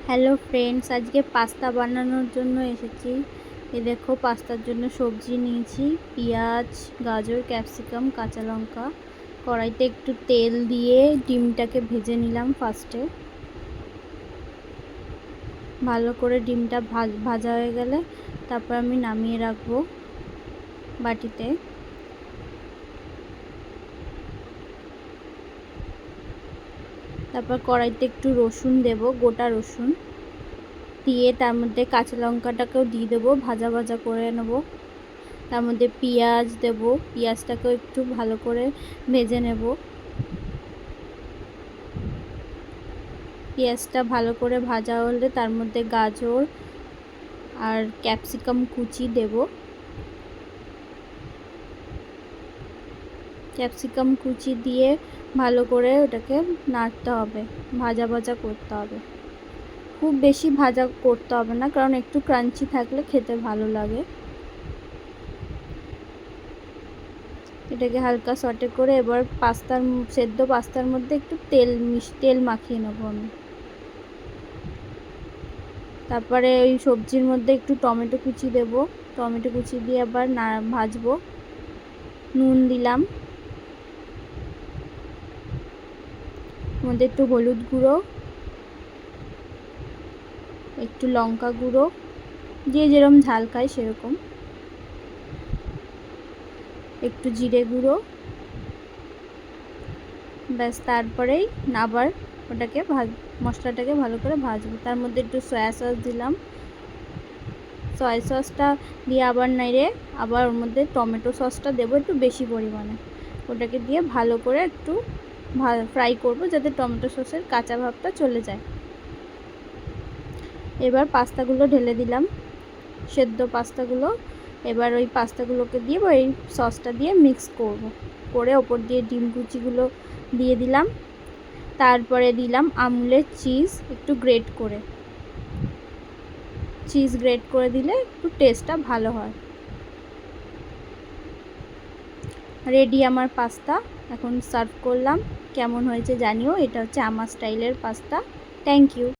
Hello friends, আজকে pasta বানানোর জন্য এসেছি। এই দেখো, পাস্তার জন্য সবজি নিয়েছি, পেঁয়াজ, গাজর, ক্যাপসিকাম, কাঁচা লঙ্কা। কড়াইতে একটু তেল দিয়ে ডিমটাকে ভেজে নিলাম ফার্স্টে। ভালো করে ডিমটা ভাজা হয়ে গেলে তারপর আমি নামিয়ে রাখবো বাটিতে। তারপর কড়াইতে একটু রসুন দেব, গোটা রসুন দিয়ে তার মধ্যে কাঁচা লঙ্কাটাকেও দিয়ে দেবো, ভাজা ভাজা করে নেব। তার মধ্যে পেঁয়াজ দেব, পেঁয়াজটাকেও একটু ভালো করে ভেজে নেব। পেঁয়াজটা ভালো করে ভাজা হলে তার মধ্যে গাজর আর ক্যাপসিকাম কুচি দেব। ক্যাপসিকাম কুচি দিয়ে ভালো করে ওটাকে নাড়তে হবে, ভাজা ভাজা করতে হবে। খুব বেশি ভাজা করতে হবে না, কারণ একটু ক্রাঞ্চি থাকলে খেতে ভালো লাগে। এটাকে হালকা সটে করে এবার সেদ্ধ পাস্তার মধ্যে একটু তেল মাখিয়ে নেবো আমি। তারপরে ওই সবজির মধ্যে একটু টমেটো কুচি দেব, টমেটো কুচি দিয়ে আবার ভাজবো। নুন দিলাম, মধ্যে একটু হলুদ গুঁড়ো, একটু লঙ্কা গুঁড়ো, দিয়ে যেরকম ঝাল খায় সেরকম, একটু জিরে গুঁড়ো, ব্যাস। তারপরেই আবার ওটাকে মশলাটাকে ভালো করে ভাজবো। তার মধ্যে একটু সয়া সস দিলাম, সয়া সসটা দিয়ে আবার নেড়ে আবার ওর মধ্যে টমেটো সসটা দেবো একটু বেশি পরিমাণে। ওটাকে দিয়ে ভালো করে একটু ফ্রাই করব, যাতে টমেটো সসের কাঁচা ভাবটা চলে যায়। এবার পাস্তাগুলো ঢেলে দিলাম, সেদ্ধ পাস্তাগুলো। এবার ওই পাস্তাগুলোকে দিয়ে ওই সসটা দিয়ে মিক্স করে ওপর দিয়ে ডিম কুচিগুলো দিয়ে দিলাম। তারপরে দিলাম আমুলের চিজ, একটু গ্রেট করে দিলে একটু টেস্টটা ভালো হয়। রেডি আমার পাস্তা, এখন সার্ভ করলাম। কেমন হয়েছে জানিও। এটা হচ্ছে আমার স্টাইলের পাস্তা। Thank you.